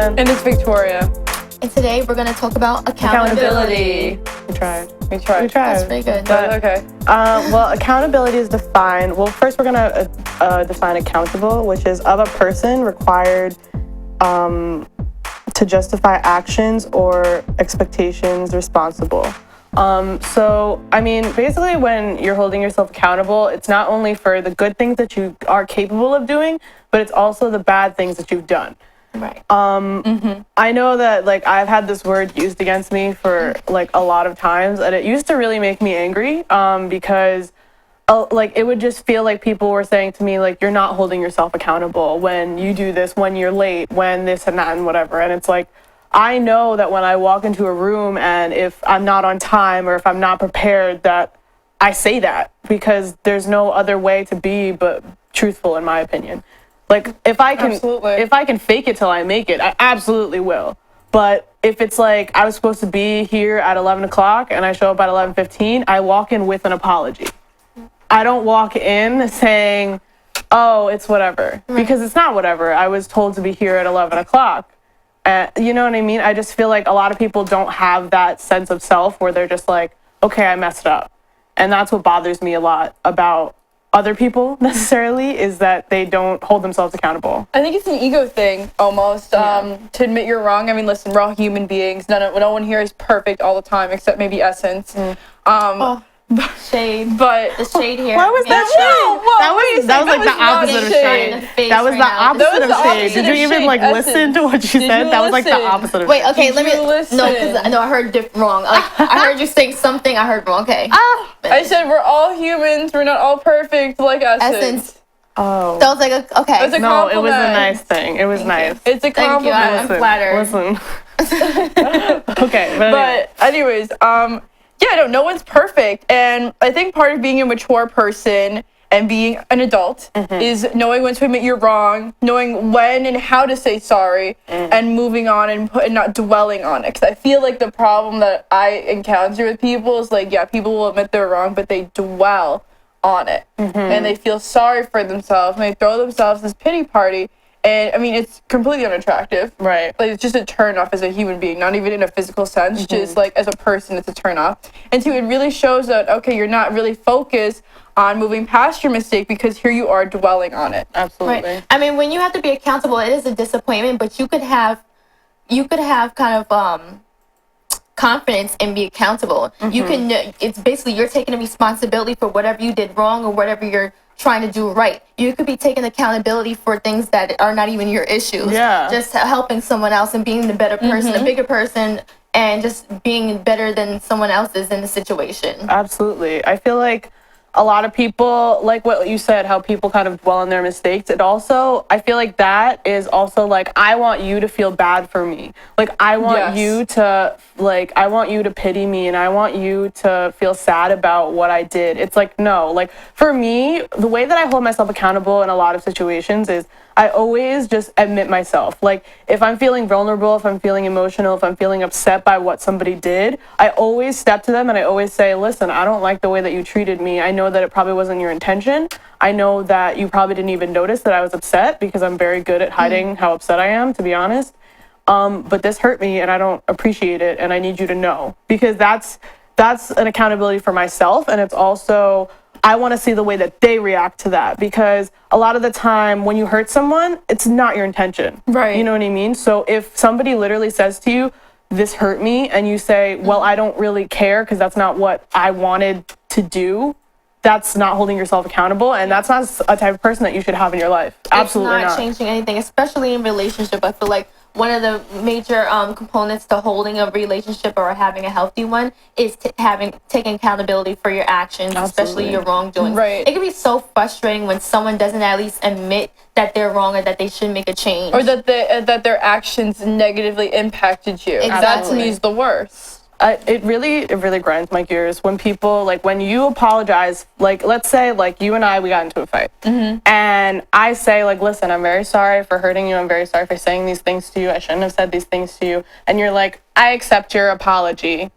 Jasmine. And it's Victoria. And today we're going to talk about accountability. We tried. That's pretty good. But okay. Well, accountability is defined. Well, first we're going to define accountable, which is of a person required to justify actions or expectations responsible. So, I mean, basically when you're holding yourself accountable, it's not only for the good things that you are capable of doing, but it's also the bad things that you've done. Right. I know that, like, I've had this word used against me for, like, a lot of times, and it used to really make me angry, because, like, it would just feel like people were saying to me, like, you're not holding yourself accountable when you do this, when you're late, when this and that and whatever. And it's like, I know that when I walk into a room and if I'm not on time or if I'm not prepared, that I say that, because there's no other way to be but truthful, in my opinion. Like, if I can fake it till I make it, I absolutely will. But if it's like I was supposed to be here at 11 o'clock and I show up at 11:15, I walk in with an apology. I don't walk in saying, oh, it's whatever, because it's not whatever. I was told to be here at 11 o'clock. You know what I mean? I just feel like a lot of people don't have that sense of self where they're just like, okay, I messed up. And that's what bothers me a lot about other people necessarily, is that they don't hold themselves accountable. I think it's an ego thing almost, to admit you're wrong. I mean, listen, we're all human beings. No one here is perfect all the time except maybe Essence. Shade. But the shade here. Why was that shade? That was like the opposite of shade. That was the opposite of shade. Did you even like listen to what you said? That was like the opposite of shade. Wait, okay, let me listen? No, because I heard wrong. Like, I heard you say something, I heard wrong. Okay. I said we're all humans. We're not all perfect like Essence. Oh. That was like okay. It's a no, it was a compliment. nice thing. It was nice. It's a Thank you. compliment. I'm flattered. Listen. Okay, But anyways, yeah, no one's perfect. And I think part of being a mature person and being an adult is knowing when to admit you're wrong, knowing when and how to say sorry, and moving on and not dwelling on it. Because I feel like the problem that I encounter with people is like, yeah, people will admit they're wrong, but they dwell on it. And they feel sorry for themselves, and they throw themselves this pity party. And I mean, it's completely unattractive. Right. Like, it's just a turn off as a human being, not even in a physical sense, just like as a person, it's a turn off. And two, it really shows that, okay, you're not really focused on moving past your mistake, because here you are dwelling on it. Absolutely. Right. I mean, when you have to be accountable, it is a disappointment, but you could have kind of confidence and be accountable. You can, it's basically you're taking the responsibility for whatever you did wrong or whatever you're trying to do right. You could be taking accountability for things that are not even your issues. Yeah. Just helping someone else and being the better person, a bigger person, and just being better than someone else is in the situation. Absolutely. I feel like a lot of people, like what you said, how people kind of dwell on their mistakes. It also, I feel like that is also like, I want you to feel bad for me. Like, I want you to, like, I want you to pity me, and I want you to feel sad about what I did. It's like, no, like, for me, the way that I hold myself accountable in a lot of situations is I always just admit myself. Like, if I'm feeling vulnerable, if I'm feeling emotional, if I'm feeling upset by what somebody did, I always step to them and I always say, listen, I don't like the way that you treated me. I know that it probably wasn't your intention. I know that you probably didn't even notice that I was upset, because I'm very good at hiding how upset I am, to be honest. But this hurt me and I don't appreciate it, and I need you to know. Because that's an accountability for myself, and it's also, I want to see the way that they react to that, because a lot of the time when you hurt someone, it's not your intention. Right. You know what I mean? So if somebody literally says to you, this hurt me, and you say, well, I don't really care because that's not what I wanted to do, that's not holding yourself accountable, and that's not a type of person that you should have in your life. Absolutely not. It's not changing anything, especially in relationship. I feel like one of the major components to holding a relationship or having a healthy one is taking accountability for your actions, especially your wrongdoings. Right. It can be so frustrating when someone doesn't at least admit that they're wrong or that they should make a change. Or that that their actions negatively impacted you. Exactly. That to me is the worst. It really grinds my gears when people, like, when you apologize, like, let's say, like, you and we got into a fight, and I say, like, listen, I'm very sorry for hurting you, I'm very sorry for saying these things to you, I shouldn't have said these things to you, and you're like, I accept your apology.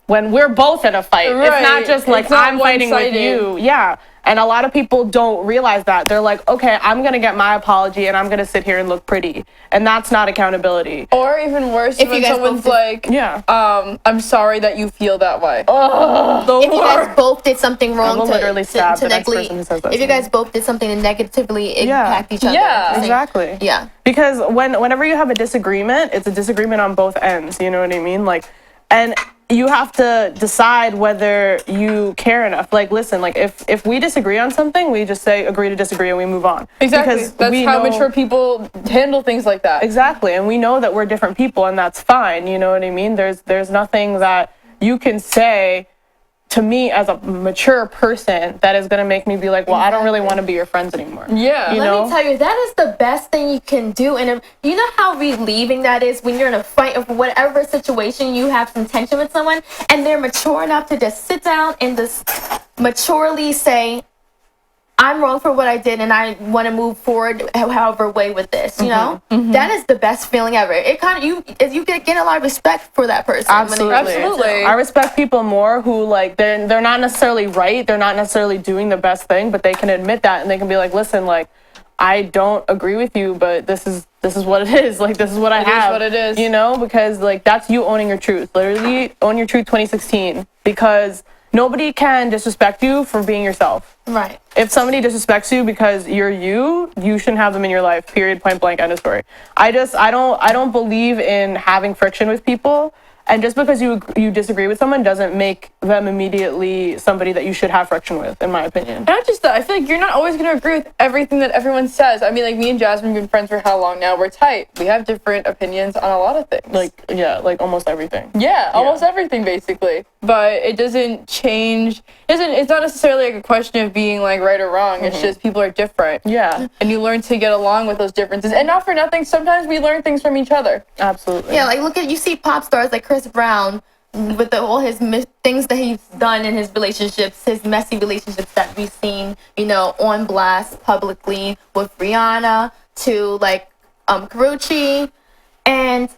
when we're both in a fight. It's not Right. just like It's not I'm fighting with one-sided. you. Yeah. And a lot of people don't realize that. They're like, okay, I'm going to get my apology and I'm going to sit here and look pretty. And that's not accountability. Or even worse, If when you guys someone's both like, Yeah. I'm sorry that you feel that way. The If you guys worst. both did something wrong will literally stab the next negatively, person who says that if to you me. guys both did something to negatively Yeah. impact each other. Yeah. Same. Exactly. Yeah. Because whenever you have a disagreement, it's a disagreement on both ends. You know what I mean? Like, and you have to decide whether you care enough. Like, listen, like if we disagree on something, we just say agree to disagree and we move on. Exactly. Because That's we how know, mature people handle things like that. Exactly, and we know that we're different people, and that's fine. You know what I mean? There's nothing that you can say to me as a mature person that is gonna make me be like, well, I don't really want to be your friends anymore. Yeah. You Let know? me tell you, that is the best thing you can do. And you know how relieving that is when you're in a fight of whatever situation, you have some tension with someone and they're mature enough to just sit down and just maturely say, I'm wrong for what I did and I want to move forward however way with this, you know? That is the best feeling ever. It kind of, you get a lot of respect for that person. Absolutely. Absolutely. I respect people more who like they're not necessarily right, they're not necessarily doing the best thing, but they can admit that and they can be like, listen, like I don't agree with you, but this is what it is. Like this is what I have. what it is. You know, because like that's you owning your truth. Literally own your truth 2016 because nobody can disrespect you for being yourself. Right. If somebody disrespects you because you're you shouldn't have them in your life. Period. Point blank. End of story. I don't believe in having friction with people. And just because you disagree with someone doesn't make them immediately somebody that you should have friction with, in my opinion. Not just that, I feel like you're not always going to agree with everything that everyone says. I mean, like, me and Jasmine have been friends for how long now? We're tight. We have different opinions on a lot of things. Like almost everything. Yeah, almost everything, basically. But it doesn't change. It's not necessarily like a question of being, like, right or wrong. It's just people are different. Yeah, And you learn to get along with those differences. And not for nothing, sometimes we learn things from each other. absolutely. Yeah, like you see pop stars like Chris Brown with all his things that he's done in his relationships, his messy relationships that we've seen, you know, on blast publicly with Rihanna to like Karrueche. And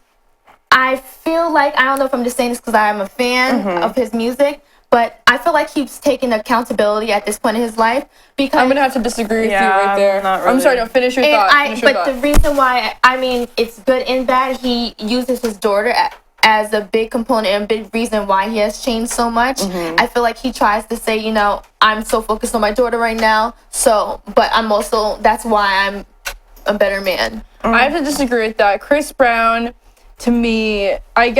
I feel like, I don't know if I'm just saying this because I'm a fan of his music, but I feel like he's taking accountability at this point in his life because I'm going to have to disagree with you Yeah, right there. not I'm really. sorry, no, finish your thought. Finish your but thought. the reason why, I mean, it's good in that he uses his daughter as a big component and a big reason why he has changed so much. I feel like he tries to say, you know, I'm so focused on my daughter right now, but I'm also, that's why I'm a better man. I have to disagree with that. Chris Brown, to me, I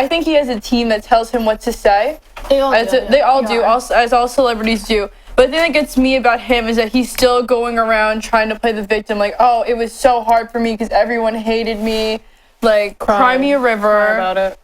think he has a team that tells him what to say. They all do. They all do, as all celebrities do. But the thing that gets me about him is that he's still going around trying to play the victim. Like, oh, it was so hard for me because everyone hated me. Like, cry me a river. Cry about it.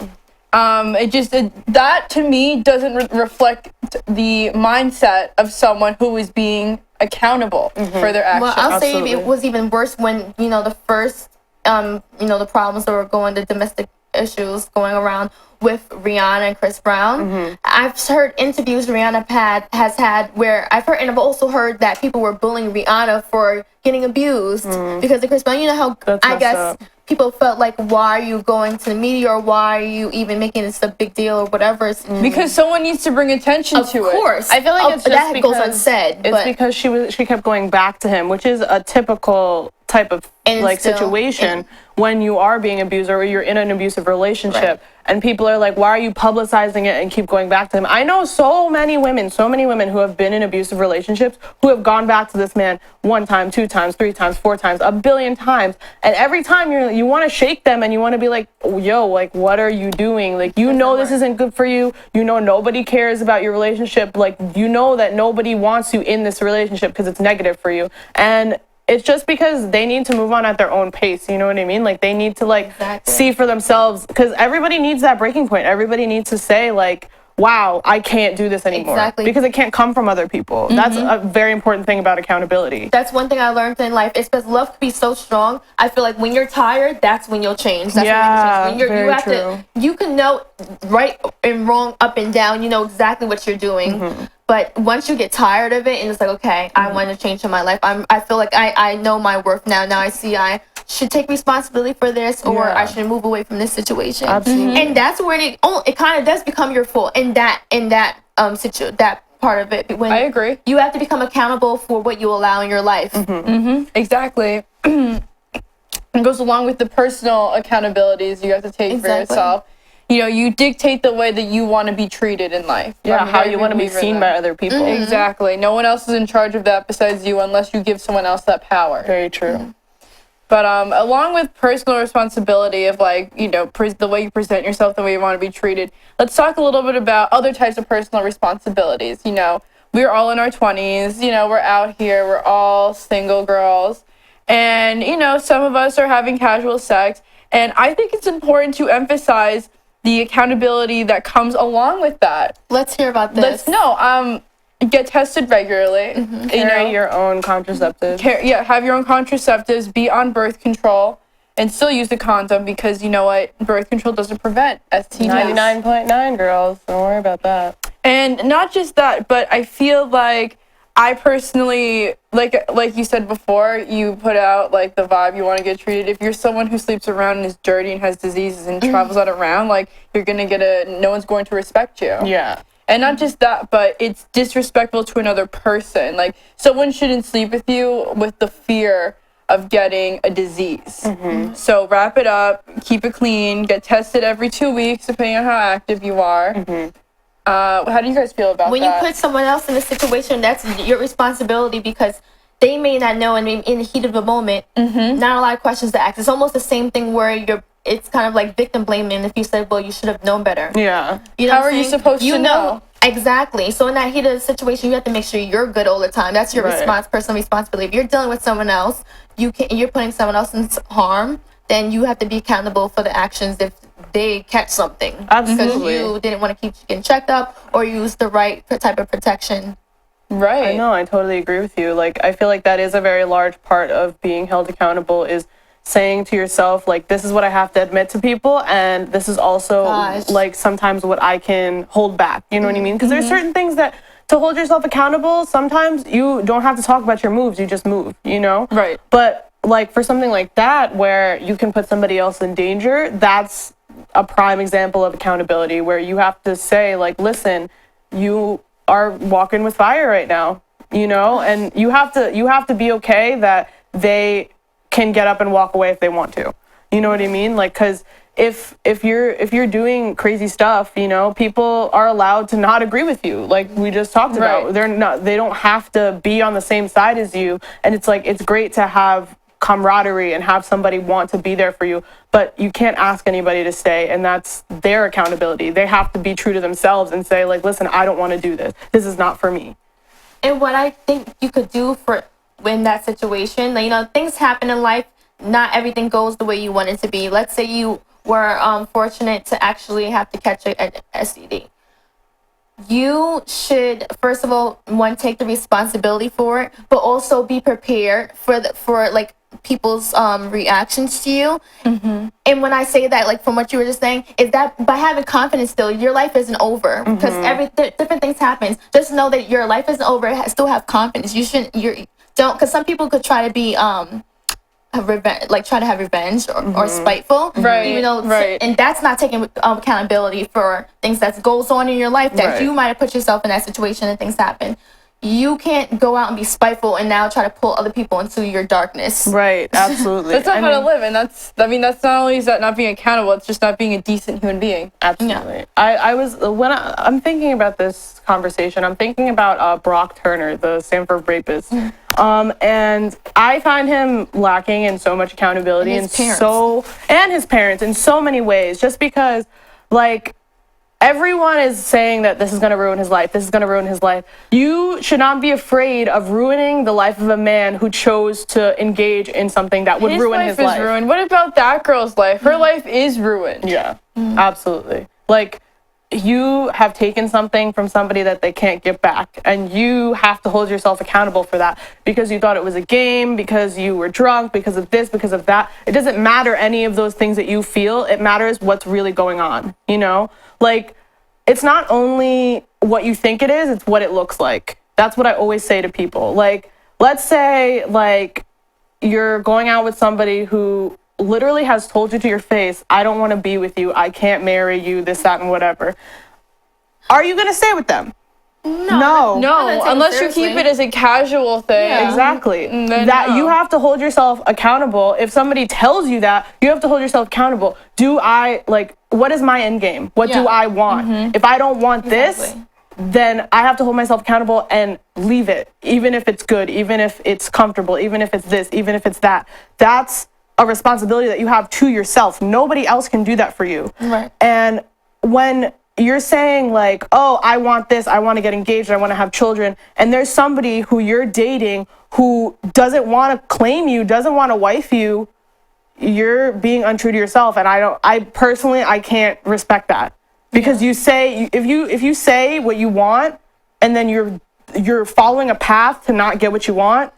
That to me doesn't reflect the mindset of someone who is being accountable for their actions. Well, I'll say Absolutely. it was even worse when, you know, the first, the problems that were the domestic issues going around with Rihanna and Chris Brown. I've heard interviews Rihanna has had where and I've also heard that people were bullying Rihanna for getting abused because of Chris Brown. You know how That's I messed guess up. people felt like, why are you going to the media or why are you even making this a big deal or whatever? Because someone needs to bring attention Of to it. course. I feel like it's just that goes because unsaid. It's but because she kept going back to him, which is a typical type of And like still- situation when you are being abused or you're in an abusive relationship. Right. And people are like, why are you publicizing it and keep going back to him? I know so many women who have been in abusive relationships who have gone back to this man 1 time, 2 times, 3 times, 4 times, a billion times. And every time you want to shake them and you want to be like, yo, like, what are you doing? Like, you know this isn't good for you. You know nobody cares about your relationship. Like, you know that nobody wants you in this relationship because it's negative for you. And it's just because they need to move on at their own pace. You know what I mean? Like, they need to, like, Exactly. see for themselves. Because everybody needs that breaking point. Everybody needs to say, like, wow, I can't do this anymore. Exactly. Because it can't come from other people. That's a very important thing about accountability. that's one thing I learned in life. It's because love can be so strong. I feel like when you're tired, that's when you'll change. That's Yeah, when you'll change. very You have true. you can know right and wrong, up and down. You know exactly what you're doing. But once you get tired of it, and it's like, okay, I want to change in my life. I feel like I know my worth now. Now I see should take responsibility for this, or Yeah. I should move away from this situation. Absolutely. And that's when it kind of does become your fault in that that part of it. When I agree. you have to become accountable for what you allow in your life. Exactly. It goes along with the personal accountabilities you have to take for Exactly. yourself. You know, you dictate the way that you want to be treated in life. Yeah, I'm how very you want to be believer in seen that. by other people. Exactly. No one else is in charge of that besides you unless you give someone else that power. Very true. But along with personal responsibility of, like, you know, the way you present yourself, the way you want to be treated, let's talk a little bit about other types of personal responsibilities. You know, we're all in our 20s, you know, we're out here, we're all single girls. And, you know, some of us are having casual sex. And I think it's important to emphasize the accountability that comes along with that. Let's hear about this. Get tested regularly. Carry your own contraceptives. Have your own contraceptives, be on birth control, and still use the condom, because you know what? Birth control doesn't prevent STDs. 99.9 girls. Don't worry about that. And not just that, but I feel like I personally, like you said before, you put out like the vibe you want to get treated. If you're someone who sleeps around and is dirty and has diseases and travels out around, like, you're gonna no one's going to respect you. Yeah. And not just that, but it's disrespectful to another person. Like, someone shouldn't sleep with you with the fear of getting a disease. So wrap it up, keep it clean, get tested every 2 weeks, depending on how active you are. How do you guys feel about When that? you put someone else in a situation, that's your responsibility, because they may not know, and in the heat of the moment, not a lot of questions to ask. It's almost the same thing where it's kind of like victim blaming. If you said, well, you should have known better. Yeah. You know How what I'm are you saying? supposed to know? Exactly. So in that heat of the situation, you have to make sure you're good all the time. That's your Right. personal responsibility. If you're dealing with someone else, you're putting someone else in harm, then you have to be accountable for the actions if they catch something. Absolutely. Because you didn't want to keep getting checked up or use the right type of protection. Right. I know, I totally agree with you. Like, I feel like that is a very large part of being held accountable, is saying to yourself, like, this is what I have to admit to people, and this is also Gosh. like sometimes what I can hold back. You know what I mean? Because there's certain things that, to hold yourself accountable, sometimes you don't have to talk about your moves, you just move, you know? Right. But like for something like that where you can put somebody else in danger, that's a prime example of accountability, where you have to say, like, listen, you are walking with fire right now, you know, and you have to be okay that they can get up and walk away if they want to. You know what I mean? Like, because if you're doing crazy stuff, you know, people are allowed to not agree with you, like we just talked about. They don't have to be on the same side as you, and it's like, it's great to have camaraderie and have somebody want to be there for you, but you can't ask anybody to stay, and that's their accountability. They have to be true to themselves and say, like, listen, I don't want to do this. This is not for me. And what I think you could do in that situation, like, you know, things happen in life. Not everything goes the way you want it to be. Let's say you were fortunate to actually have to catch a STD. You should, first of all, take the responsibility for it, but also be prepared for people's reactions to you. And when I say that, like, from what you were just saying, is that by having confidence still, your life isn't over, because different things happen. Just know that your life isn't over. Still have confidence. You shouldn't. Because some people could try to be try to have revenge or spiteful, Right, even though, right. and that's not taking accountability for things that goes on in your life that Right. you might have put yourself in that situation and things happen. You can't go out and be spiteful and now try to pull other people into your darkness. Right, absolutely. That's not how to live, and that's not only is that not being accountable, it's just not being a decent human being. Absolutely. I'm thinking about this conversation, I'm thinking about Brock Turner, the Stanford rapist. And I find him lacking in so much accountability, And his parents in so many ways, just because, like, everyone is saying that this is going to ruin his life. This is going to ruin his life. You should not be afraid of ruining the life of a man who chose to engage in something that would ruin his life. His life is ruined. What about that girl's life? Her life is ruined. Yeah, absolutely. Like, you have taken something from somebody that they can't get back, and you have to hold yourself accountable for that, because you thought it was a game, because you were drunk, because of this, because of that. It doesn't matter any of those things that you feel. It matters what's really going on, you know? Like, it's not only what you think it is, it's what it looks like. That's what I always say to people. Like, let's say, like, you're going out with somebody who literally has told you to your face, I don't want to be with you, I can't marry you, this, that, and whatever. Are you going to stay with them? No. No, unless you keep it as a casual thing. Yeah. Exactly. Then That no. you have to hold yourself accountable. If somebody tells you that, you have to hold yourself accountable. What is my end game? What do I want? If I don't want this, then I have to hold myself accountable and leave it, even if it's good, even if it's comfortable, even if it's this, even if it's that. That's a responsibility that you have to yourself. Nobody else can do that for you. Right. And when you're saying like, oh, I want this, I want to get engaged, I want to have children, and there's somebody who you're dating who doesn't want to claim you, doesn't want to wife you, you're being untrue to yourself. And I personally can't respect that, because you say, if you say what you want and then you're following a path to not get what you want,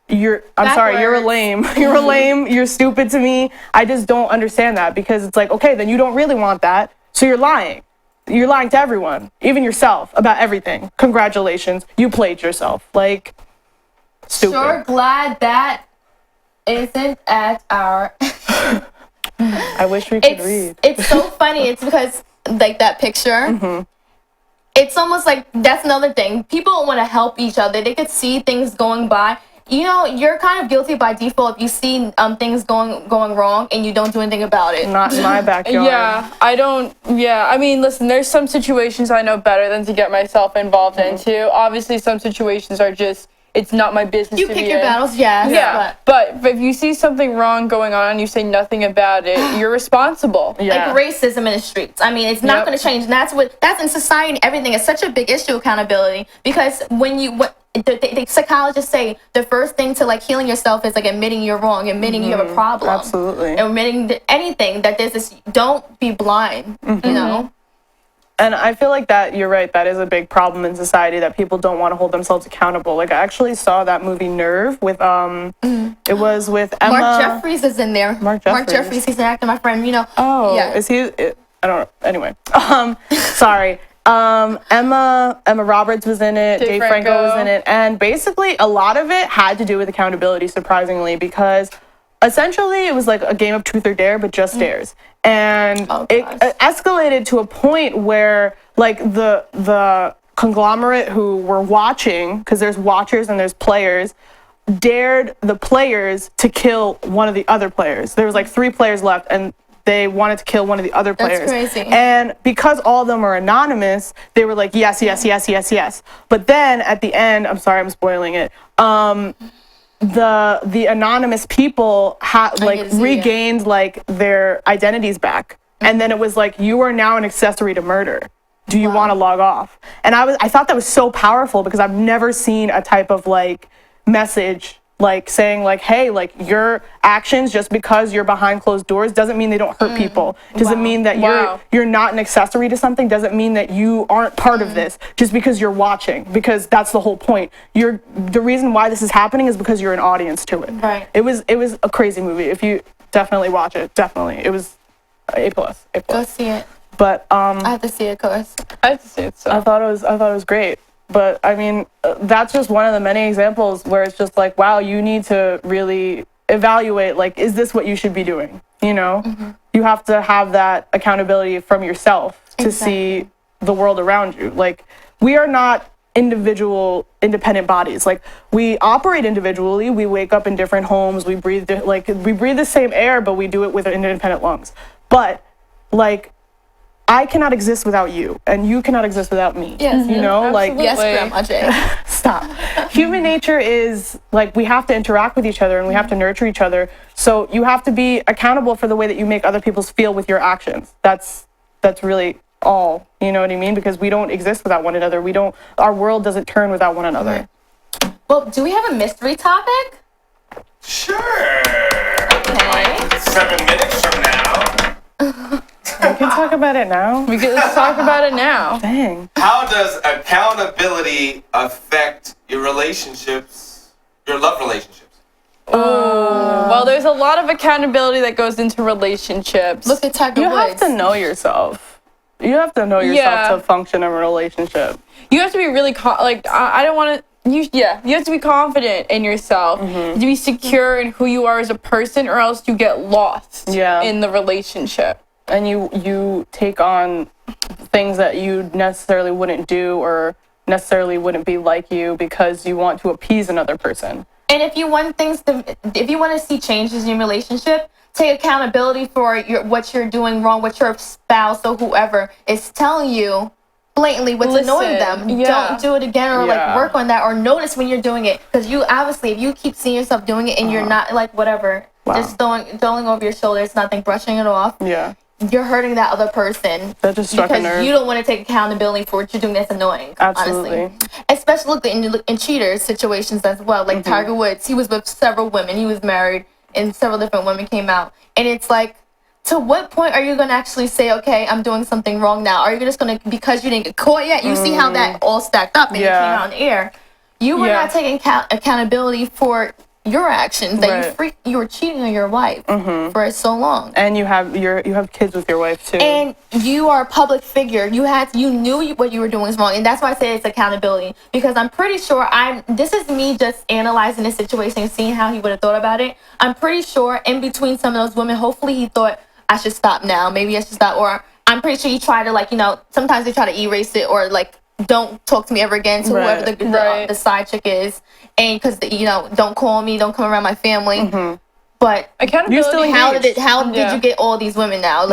I'm sorry, you're a lame. You're a lame, you're stupid to me. I just don't understand that, because it's like, okay, then you don't really want that, so you're lying. You're lying to everyone, even yourself, about everything. Congratulations, you played yourself. Like, stupid. Sure glad that isn't at our... I wish we could read. It's so funny. It's because, like, that picture, it's almost like that's another thing. People don't want to help each other. They could see things going by. You know, you're kind of guilty by default if you see things going wrong and you don't do anything about it. Not in my backyard. I mean, listen, there's some situations I know better than to get myself involved into. Obviously, some situations are just, it's not my business You to pick be your in. battles, yes. Yeah, but if you see something wrong going on and you say nothing about it, you're responsible. Like racism in the streets. I mean, it's not going to change. And that's in society, everything is such a big issue, accountability. Because the psychologists say the first thing to like healing yourself is like admitting you're wrong, admitting you have a problem. Absolutely. Admitting anything, that there's this, don't be blind, you know? And I feel like that, you're right, that is a big problem in society, that people don't want to hold themselves accountable. Like, I actually saw that movie Nerve with, it was with Emma. Mark Jeffries is in there. Mark Jeffries, he's an actor, my friend, you know. Oh, yeah. Is he? I don't know. Anyway, sorry. Emma Roberts was in it. Dave Franco was in it. And basically, a lot of it had to do with accountability, surprisingly, because essentially it was like a game of truth or dare, but just dares. And it escalated to a point where, like, the conglomerate who were watching, because there's watchers and there's players, dared the players to kill one of the other players. There was like 3 players left, and they wanted to kill one of the other players. That's crazy. And because all of them are anonymous, they were like, yes, yes, yes, yes, yes. But then at the end, I'm sorry, I'm spoiling it. The anonymous people regained like their identities back, and then it was like, you are now an accessory to murder. Do you want to log off? And I thought that was so powerful, because I've never seen a type of like message like saying like, hey, like, your actions, just because you're behind closed doors, doesn't mean they don't hurt people. Doesn't mean that you're not an accessory to something. Doesn't mean that you aren't part of this just because you're watching, because that's the whole point. The reason why this is happening is because you're an audience to it. Right. It was a crazy movie. If you definitely watch it, definitely. It was A+. Go see it. But I have to see it, of course. I have to see it. So. I thought it was great. But I mean, that's just one of the many examples where it's just like, wow, you need to really evaluate, like, is this what you should be doing? You know, you have to have that accountability from yourself to see the world around you. Like, we are not independent bodies. Like, we operate individually. We wake up in different homes. We breathe the same air, but we do it with independent lungs. But like, I cannot exist without you, and you cannot exist without me. Yes, you know, like, yes, Grandma Jay. Stop. Human nature is like, we have to interact with each other and we have to nurture each other. So you have to be accountable for the way that you make other people feel with your actions. That's really all. You know what I mean? Because we don't exist without one another. Our world doesn't turn without one another. Well, do we have a mystery topic? Sure. Okay. 7 minutes from now. We can talk about it now. Let's talk about it now. Dang. How does accountability affect your relationships, your love relationships? Well, there's a lot of accountability that goes into relationships. Look at Tiger You Woods. have to know yourself. You have to know yourself to function in a relationship. You have to be really I don't want to. you have to be confident in yourself, to be secure in who you are as a person, or else you get lost in the relationship. And you take on things that you necessarily wouldn't do or necessarily wouldn't be like you because you want to appease another person. And if you want if you want to see changes in your relationship, take accountability for what you're doing wrong, what your spouse or whoever is telling you blatantly what's annoying them. Don't do it again, or like work on that, or notice when you're doing it, because you obviously, if you keep seeing yourself doing it and you're not like whatever, just throwing over your shoulder, it's nothing, brushing it off. You're hurting that other person. That just struck a nerve. Because you don't want to take accountability for what you're doing that's annoying. Absolutely. Honestly. Especially look in cheaters situations as well. Like Tiger Woods, he was with several women. He was married, and several different women came out. And it's like, to what point are you going to actually say, okay, I'm doing something wrong now? Are you just going to, because you didn't get caught yet, you see how that all stacked up and it came out in the air. You were not taking accountability for your actions, that you were cheating on your wife for so long, and you have kids with your wife too, and you are a public figure. You knew what you were doing was wrong, and that's why I say it's accountability, because I'm pretty sure this is me just analyzing the situation and seeing how he would have thought about it. I'm pretty sure in between some of those women, hopefully he thought, I should stop now, maybe I should stop, or I'm pretty sure he tried to, sometimes they try to erase it, or don't talk to me ever again to whoever the side chick is, and because don't call me, don't come around my family. But accountability, how did you get all these women now?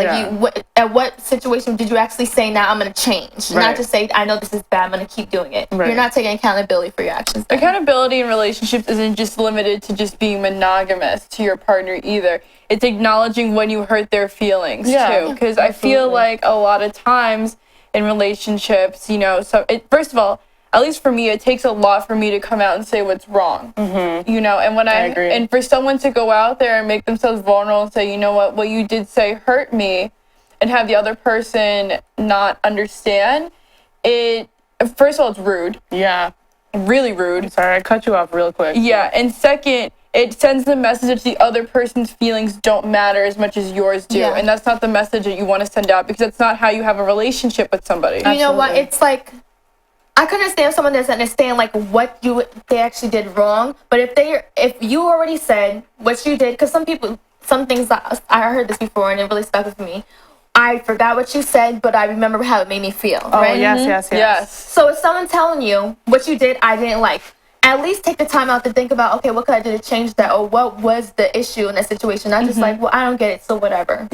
At what situation did you actually say, now I'm going to change, not just say, I know this is bad, I'm going to keep doing it. You're not taking accountability for your actions then. Accountability in relationships isn't just limited to just being monogamous to your partner either. It's acknowledging when you hurt their feelings too, because I feel like a lot of times in relationships, first of all, at least for me, it takes a lot for me to come out and say what's wrong, and when I agree. And for someone to go out there and make themselves vulnerable and say, you know what you did say hurt me, and have the other person not understand it, first of all, it's rude. Yeah. Really rude. Sorry, I cut you off real quick. Yeah, and second, it sends the message that the other person's feelings don't matter as much as yours do. And that's not the message that you want to send out, because that's not how you have a relationship with somebody. You know what? It's like, I could understand if someone doesn't understand what they actually did wrong, but if you already said what you did, because some things, I heard this before and it really stuck with me. I forgot what you said, but I remember how it made me feel. Oh, right? Yes. So if someone's telling you what you did, I didn't like, at least take the time out to think about, okay, what could I do to change that, or what was the issue in that situation? Not just well, I don't get it, so whatever.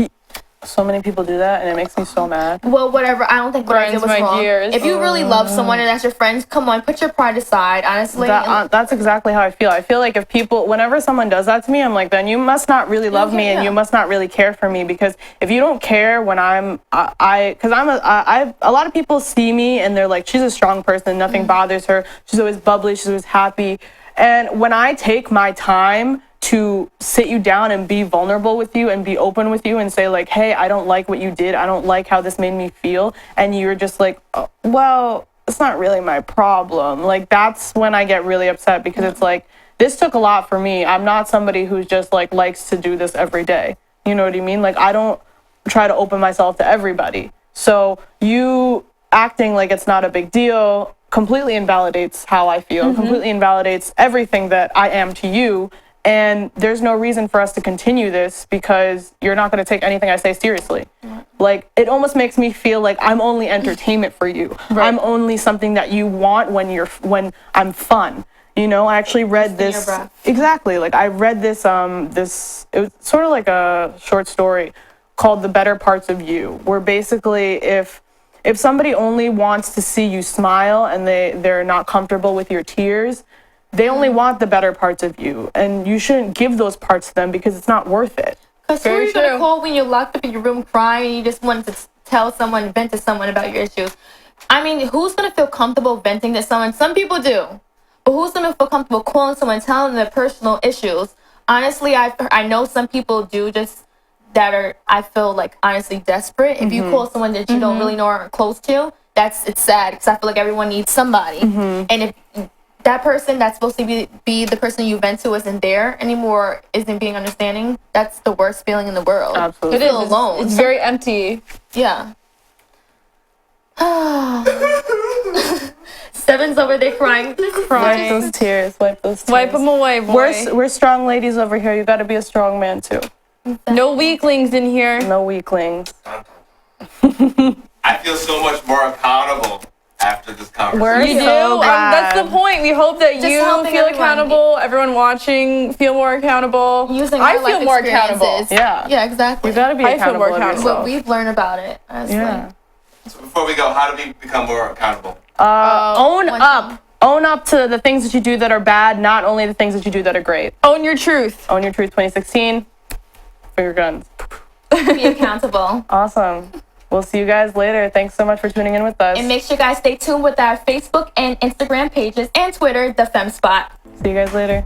So many people do that, and it makes me so mad. Well, whatever. I don't think what I did was wrong. If you really love someone and that's your friends, come on, put your pride aside, honestly. That's exactly how I feel. I feel like whenever someone does that to me, I'm like, then you must not really love me, and you must not really care for me, because if you don't care when a lot of people see me and they're like, she's a strong person, nothing bothers her, she's always bubbly, she's always happy. And when I take my time to sit you down and be vulnerable with you and be open with you and say like, hey, I don't like what you did, I don't like how this made me feel, and you're just like, oh, well, it's not really my problem, that's when I get really upset, because it's like, this took a lot for me. I'm not somebody who's just likes to do this every day, you know what I mean? I don't try to open myself to everybody, so you acting like it's not a big deal completely invalidates how I feel, completely invalidates everything that I am to you. And there's no reason for us to continue this, because you're not going to take anything I say seriously. It almost makes me feel like I'm only entertainment for you. I'm only something that you want when I'm fun. I actually read this. Exactly. I read this, it was sort of like a short story called The Better Parts of You, where basically if somebody only wants to see you smile and they're not comfortable with your tears, they only want the better parts of you, and you shouldn't give those parts to them, because it's not worth it. Because who are you going to call when you're locked up in your room crying and you just want to tell someone, vent to someone about your issues? I mean, who's going to feel comfortable venting to someone? Some people do. But who's going to feel comfortable calling someone, telling them their personal issues? Honestly, I know some people do just that are, I feel honestly desperate. If you call someone that you don't really know or are close to, it's sad, because I feel like everyone needs somebody. And if that person that's supposed to be the person you vent to isn't there anymore, isn't being understanding, that's the worst feeling in the world. Absolutely. You feel alone. It's very empty. Yeah. 7 Jasmine's over there crying. This is Wipe those tears. Wipe those tears. Wipe them away, boy. We're strong ladies over here. You got to be a strong man too. No weaklings in here. No weaklings. I feel so much more accountable after this conversation. We're You do? so glad. That's the point. We hope that Just you helping feel everyone. accountable. Everyone watching feel more accountable. Using I our feel life more accountable. experiences. Yeah. Yeah, exactly. You got to be I feel accountable more of accountable. What yourself. we've learned about it. Honestly. Yeah. So before we go, how do we become more accountable? Own one up. Own up to the things that you do that are bad, not only the things that you do that are great. Own your truth. Own your truth 2016. For your guns. Be accountable. Awesome. We'll see you guys later. Thanks so much for tuning in with us. And make sure guys stay tuned with our Facebook and Instagram pages and Twitter, the Femme Spot. See you guys later.